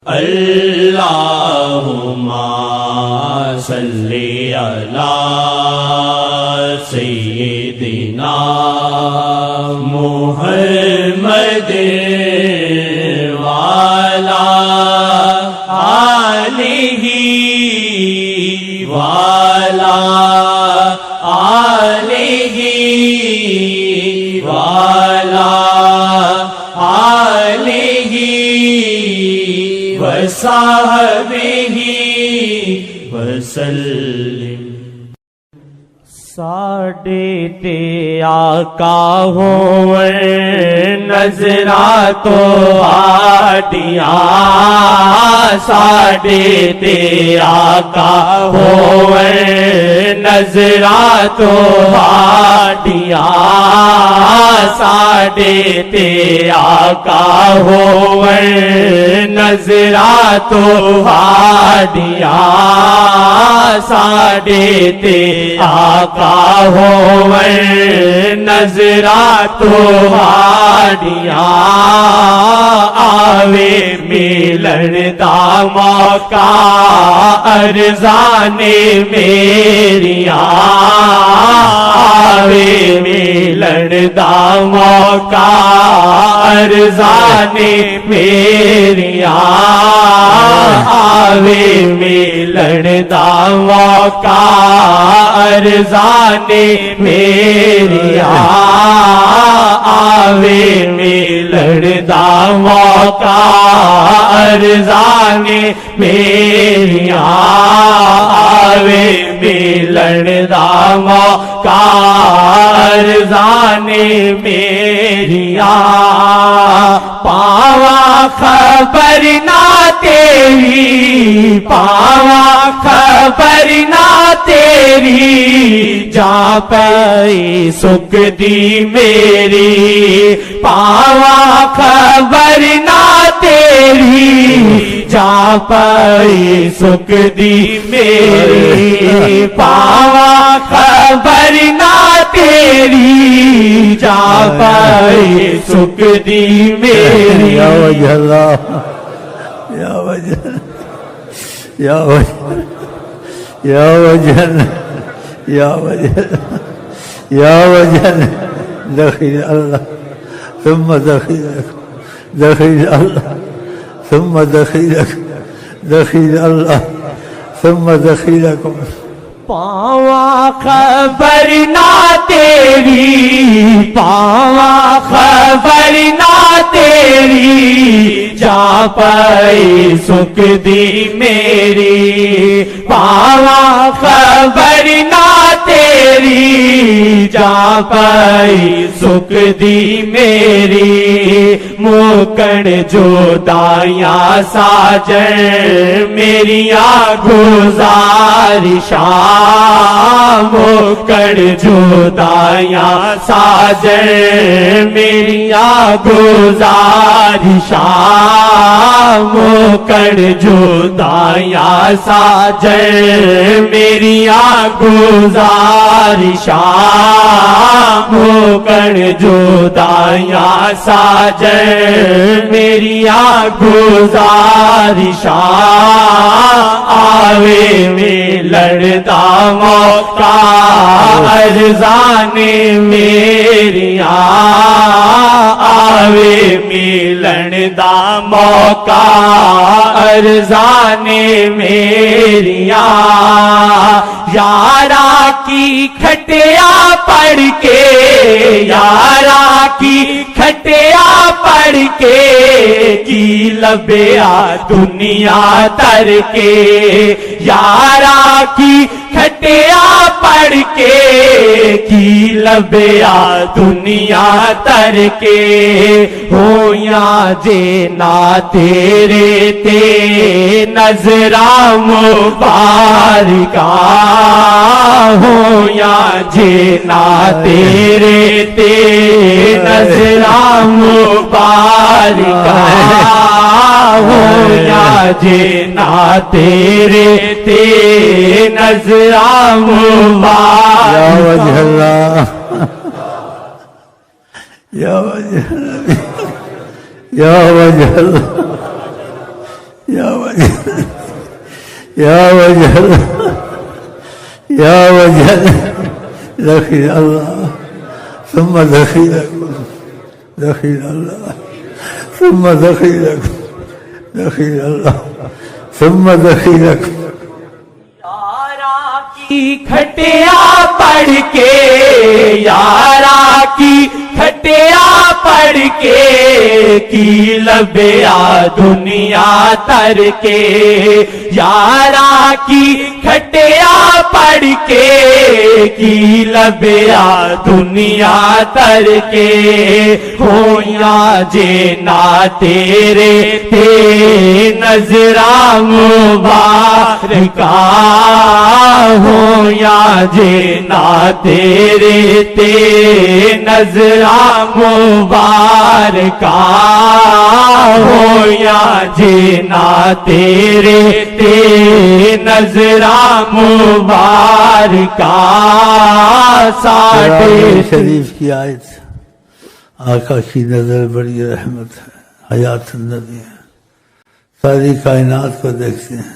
اللہم صلی علی سیدنا محمد وعلی آلہ وعلی آلہ وعلی آلہ وصحبہ وسلم۔ ساڈے تے آقا ہوئے نظراں تو آڈیاں، ساڈے تے آقا ہوئے نظراں تو آڈیاں، ساڈے تے آقا ہوئے نظراں تو آڈیاں، ساڈے تے آقا ہوئے نظراں تو آڈیاں، آوے ملن دا موقع ارزاں میریاں، آوے ملن دا موقع ارزاں میریاں، آوے ملن دا موقع ارزاں میریاں، آوے ملن دا موقع ارزاں میریاں، آوے ملن دا موقع ارزاں میریاں، پاواں خبر نہ تیری، پاواں خبر نہ تیری، جاں پئی سکھ دی میری، پاواں خبر نہ تیری، جاں پئی سکھ دی میری، پاواں خبر نہ تیری، جاں پئی سکھ دی میری۔ یا وجہ اللہ، یا وجہ، یا وجہ، یا وجہ، یا وجہ، یا وجہ، دخیل اللہ ثم دخیلک، دخیل اللہ ثم دخیلک، دخیل اللہ ثم دخیلکم۔ پاواں خبر نہ تیری، پاواں خبر نہ تیری، جاں پئی سکھ دی میری، پاواں خبر نہ تیری، جاں پئی سکھ دی میری، موکن جدائیاں ساجن میریاں گزارشاں، موکن جدائیاں ساجن میریاں گزارشاں، موکن جدائیاں ساجن میریاں گزارشاں، موکن جدائیاں ساجن میریاں گزارشاں، آوے ملن دا موقع ارزاں میریاں، آوے ملن دا موقع ارزاں میریاں، یارا کی کھٹیا پڑھ کے، یارا کی کھٹیا پڑھ کے، کی لبیا دنیا تر کے، یارا کی کھٹیا پڑھ کے، کی لبیا دنیا تر کے، ہویاں جے نا تیرے تے نظراں مبارکاں، ہویاں جے نا تیرے تے نظراں مبارکاں، ہویاں جے نا تیرے تے نظراں مبارکاں۔ یا وجہ اللہ، یا وجہ اللہ، یا وجہ اللہ، یا وجہ یا وجہ یا وجہ دخیل اللہ ثم دخیلکم دخیل اللہ ثم دخیلکم دخیل اللہ ثم دخیلکم یارا کی کھٹیا پڑھ کے یارا کی کھٹیا پڑھ کے کی لبیا دنیا تر کے یارا کی کھٹیا پڑھ کے کی لبیا دنیا تر کے ہو یا جینا تیرے تے نظرہ مبارکہ ہو یا جینا تیرے تے نظرہ مبارکہ ہو یا جینا تیرے تے نظرہ مبارکہ قرآن شریف کی آیت آقا کی نظر بڑی رحمت ہے حیات النبی ہے ساری کائنات کو دیکھتے ہیں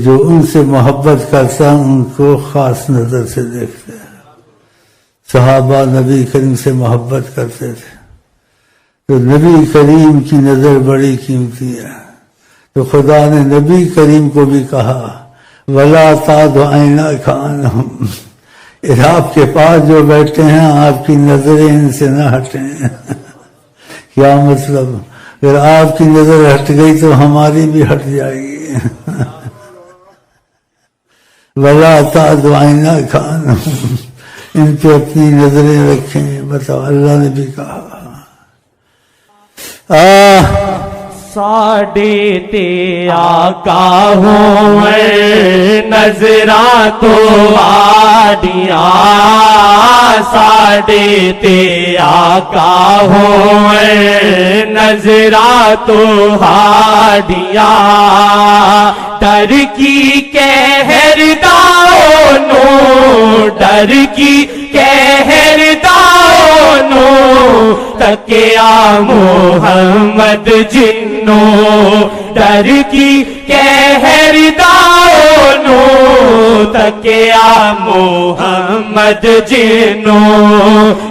جو ان سے محبت کرتا ان کو خاص نظر سے دیکھتے ہیں صحابہ نبی کریم سے محبت کرتے تھے تو نبی کریم کی نظر بڑی قیمتی ہے تو خدا نے نبی کریم کو بھی کہا وَلَا تَعْدُ عَيْنَاكَ عَنْهُمْ آپ کے پاس جو بیٹھے ہیں آپ کی نظریں ان سے نہ ہٹیں کیا مطلب اگر آپ کی نظر ہٹ گئی تو ہماری بھی ہٹ جائے گی وَلَا تَعْدُ عَيْنَاكَ عَنْهُمْ ان پہ اپنی نظریں رکھیں بتاؤ اللہ نے بھی کہا ساڑے تے آقا ہوئے نظرہ تو آڈیاں ساڑے تے آقا ہوئے نظرہ تو آڈیاں ڈر کی کہر داؤنو ڈر کی کہر داؤنو تکیا محمد جنو ڈر کی کہر داؤنو تکیا محمد جنو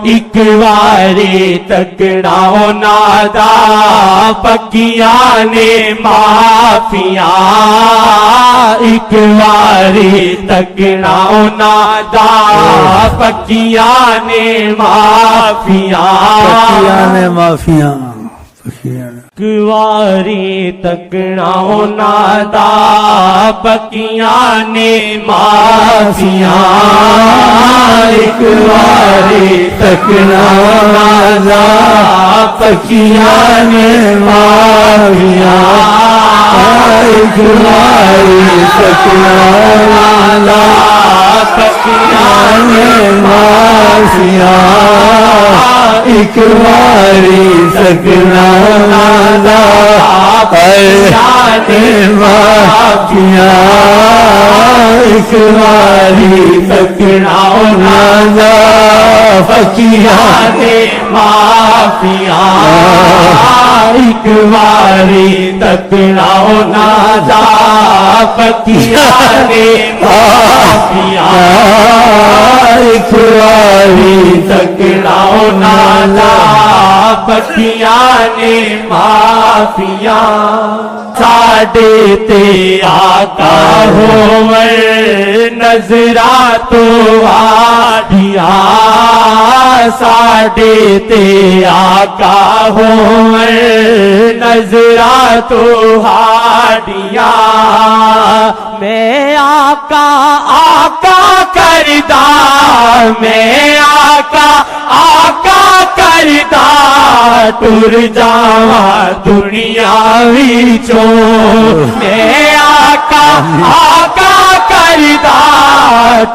ایک واری تکڑاؤ نادا پکیاں نے معافیاں ایک واری تکڑاؤ نادا پکیاں نے معافیاں پکیاں نے معافیاں کاری تکڑاؤ نادا پکیاں نے معافیاں ایک واری تکڑاؤ نادا پکیاں نے معافیاں ایک واری تکڑاؤ نادا پکیاں نے معافیاں ایک واری تکڑاؤ نادا پکیاں نے معافیاں ایک واری تکڑاؤ نادا پکیاں نے معافیاں ایک واری تکڑاؤ نادا پکیاں نے معافیاں ایک واری تکڑاؤ نادا پکیاں نے معافیاں ساڑے تے آقا ہوئے نظرہ تو آڈیاں ساڑے تے آقا ہوئے نظرہ تو آڈیاں میں آقا آقا کردہ میں آقا آقا کردہ ٹر جاواں دنیا وچوں میں آقا آقا کردہ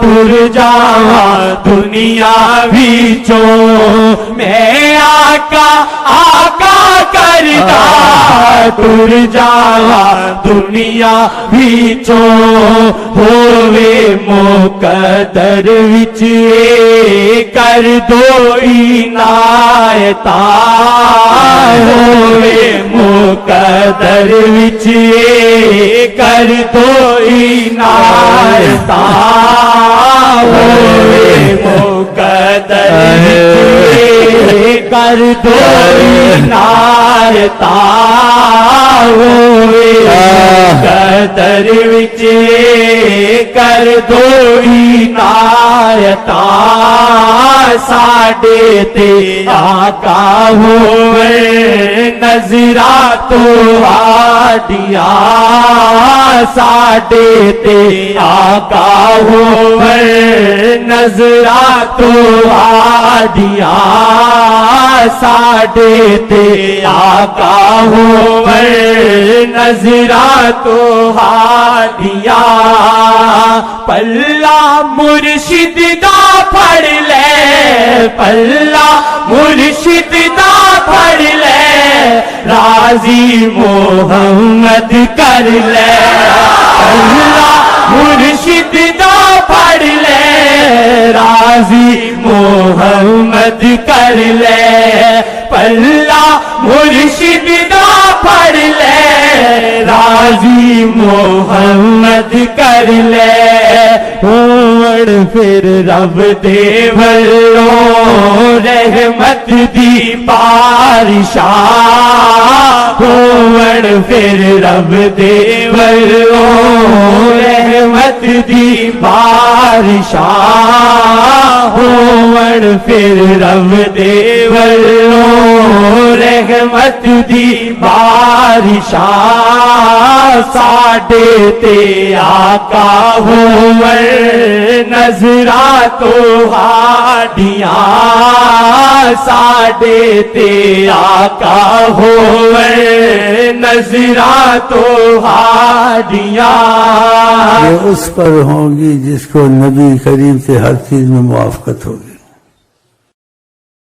ٹر جاواں دنیا وچوں میں آقا آقا کردہ کردا ٹر جاواں دنیا وچوں ہووے مقدر وچ کر دو عنایتاں ہووے مقدر وچ کر دو عنایتاں ہووے مقدر وچ کر دو عنایتاں ہووے مقدر وچ کر دو عنایتاں ساڈے تے آقا ہووے نظراں تہاڈیاں ساڈے تے آقا ہووے نظراں تہاڈیاں ساڈے تے آقا ہووے نظراں تہاڈیاں پلہ مرشد دا پھڑ لے پلہ مرشد دا پھڑ لے راضی محمد کر لے پلہ مرشد دا پھڑ لے راضی محمد کر لے پلہ مرشد دا پھڑ لے راضی محمد کر لے ہوڑ پھر رب دے ولوں رحمت دی بارشاں ہوڑ پھر رب دے ولوں رحمت دی بارشاں ہوڑ پھر رب دے ولوں رحمت دی بارشاں ساڈے تے آقا ہووے نظراں تہاڈیاں ساڈے تے آقا ہووے نظراں تہاڈیاں یہ اس پر ہوں گی جس کو نبی کریم سے ہر چیز میں موافقت ہوگی